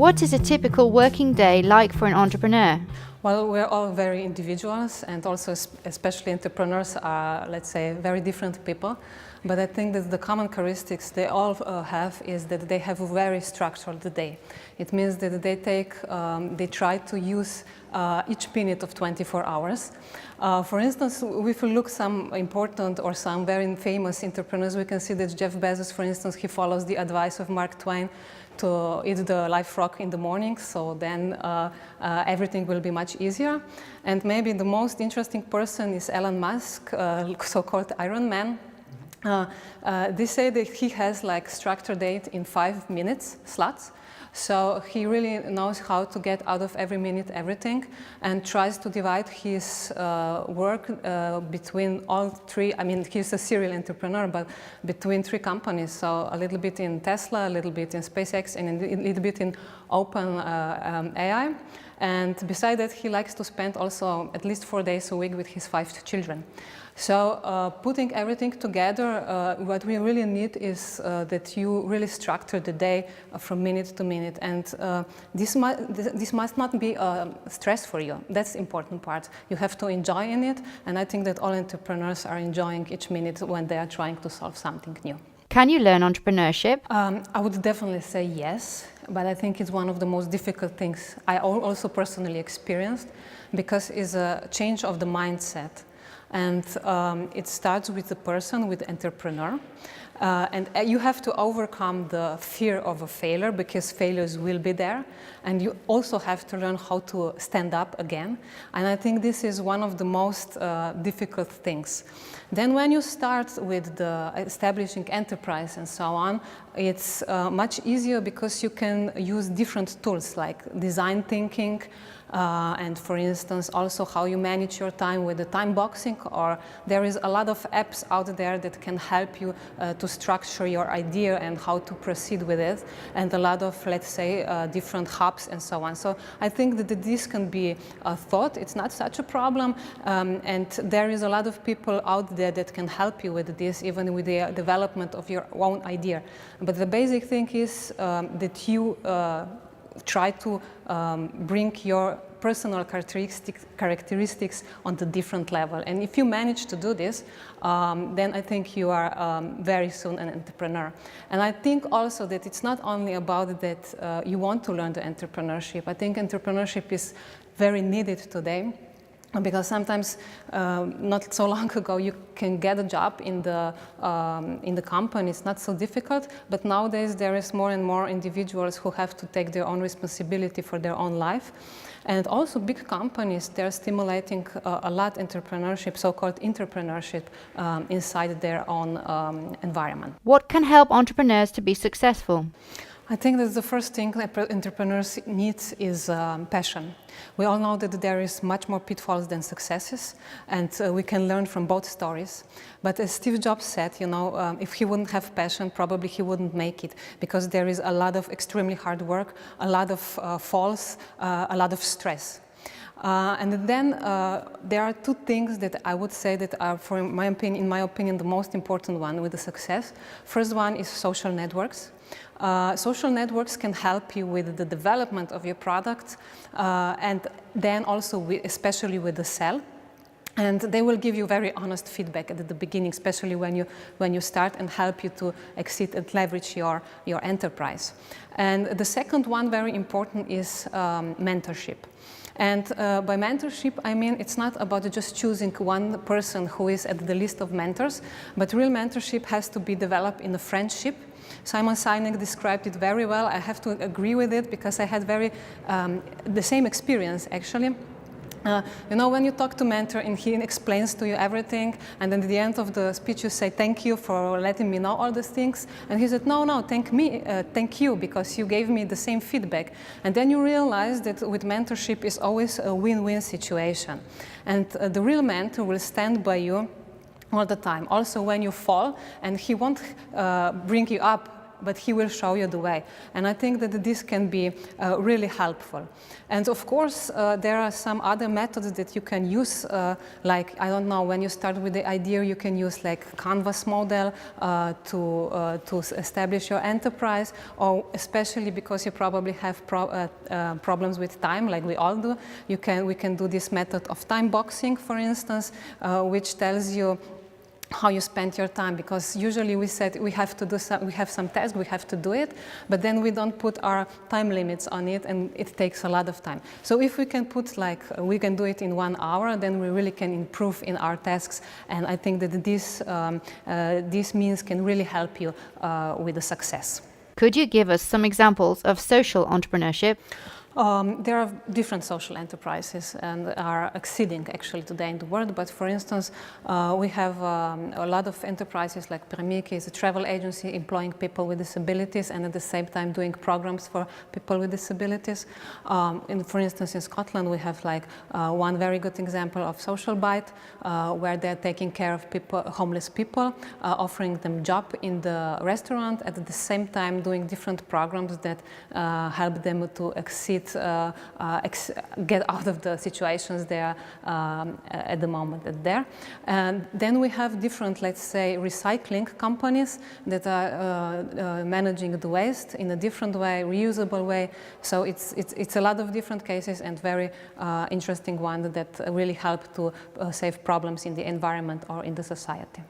What is a typical working day like for an entrepreneur? Well, we're all very individuals, and also especially entrepreneurs are, let's say, very different people. But I think that the common characteristics they all have is that they have a very structured day. It means that they try to use each minute of 24 hours. For instance, if we look some important or some very famous entrepreneurs, we can see that Jeff Bezos, for instance, he follows the advice of Mark Twain to eat the live frog in the morning, so then everything will be much easier. And maybe the most interesting person is Elon Musk, so-called Iron Man. They say that he has like structured date in 5 minutes slots. So he really knows how to get out of every minute everything, and tries to divide his work between all three. I mean, he's a serial entrepreneur, but between 3 companies. So a little bit in Tesla, a little bit in SpaceX, and a little bit in OpenAI. And besides that, he likes to spend also at least 4 days a week with his 5 children. So putting everything together, what we really need is that you really structure the day from minute to minute. And this must not be stress for you. That's the important part. You have to enjoy in it. And I think that all entrepreneurs are enjoying each minute when they are trying to solve something new. Can you learn entrepreneurship? I would definitely say yes, but I think it's one of the most difficult things I also personally experienced, because it's a change of the mindset. And it starts with the person, with the entrepreneur. And you have to overcome the fear of a failure, because failures will be there. And you also have to learn how to stand up again. And I think this is one of the most difficult things. Then when you start with the establishing enterprise and so on, it's much easier because you can use different tools like design thinking, and for instance also how you manage your time with the time boxing, or there is a lot of apps out there that can help you to structure your idea and how to proceed with it, and a lot of, let's say, different hubs and so on. So I think that this can be a thought. It's not such a problem, and there is a lot of people out there that can help you with this, even with the development of your own idea. But the basic thing is that you try to bring your personal characteristics on the different level. And if you manage to do this, then I think you are very soon an entrepreneur. And I think also that it's not only about that you want to learn the entrepreneurship. I think entrepreneurship is very needed today, because sometimes, not so long ago, you can get a job in the company. It's not so difficult, but nowadays there is more and more individuals who have to take their own responsibility for their own life. And also big companies, they're stimulating a lot entrepreneurship, so-called entrepreneurship, inside their own environment. What can help entrepreneurs to be successful? I think that the first thing that entrepreneurs need is passion. We all know that there is much more pitfalls than successes, and we can learn from both stories. But as Steve Jobs said, you know, if he wouldn't have passion, probably he wouldn't make it, because there is a lot of extremely hard work, a lot of falls, a lot of stress. And then there are 2 things that I would say that are, in my opinion, the most important one with the success. First one is social networks. Social networks can help you with the development of your product, and then also especially with the sell. And they will give you very honest feedback at the beginning, especially when you start, and help you to exceed and leverage your enterprise. And the second one, very important, is mentorship. And by mentorship, I mean it's not about just choosing one person who is at the list of mentors, but real mentorship has to be developed in a friendship. Simon Sinek described it very well. I have to agree with it, because I had the same experience, actually. You know, when you talk to a mentor and he explains to you everything, and then at the end of the speech you say, thank you for letting me know all these things. And he said, no, thank you, because you gave me the same feedback. And then you realize that with mentorship is always a win-win situation. And the real mentor will stand by you all the time, also when you fall, and he won't bring you up but he will show you the way. And I think that this can be really helpful. And of course, there are some other methods that you can use, like, I don't know, when you start with the idea, you can use like Canvas model to establish your enterprise, or especially because you probably have problems with time, like we all do, we can do this method of time boxing, for instance, which tells you how you spend your time, because usually we said we have to do we have some task, we have to do it, but then we don't put our time limits on it, and it takes a lot of time. So if we can put like we can do it in 1 hour, then we really can improve in our tasks, and I think that this means can really help you with the success. Could you give us some examples of social entrepreneurship? There are different social enterprises and are exceeding actually today in the world, but for instance, we have a lot of enterprises like Premiki is a travel agency employing people with disabilities and at the same time doing programs for people with disabilities. For instance, in Scotland, we have like one very good example of Social Bite, where they're taking care of people, homeless people, offering them job in the restaurant, at the same time doing different programs that help them to get out of the situations they are at the moment there. And then we have different, let's say, recycling companies that are managing the waste in a different way, reusable way. So it's a lot of different cases and very interesting one that really help to save problems in the environment or in the society.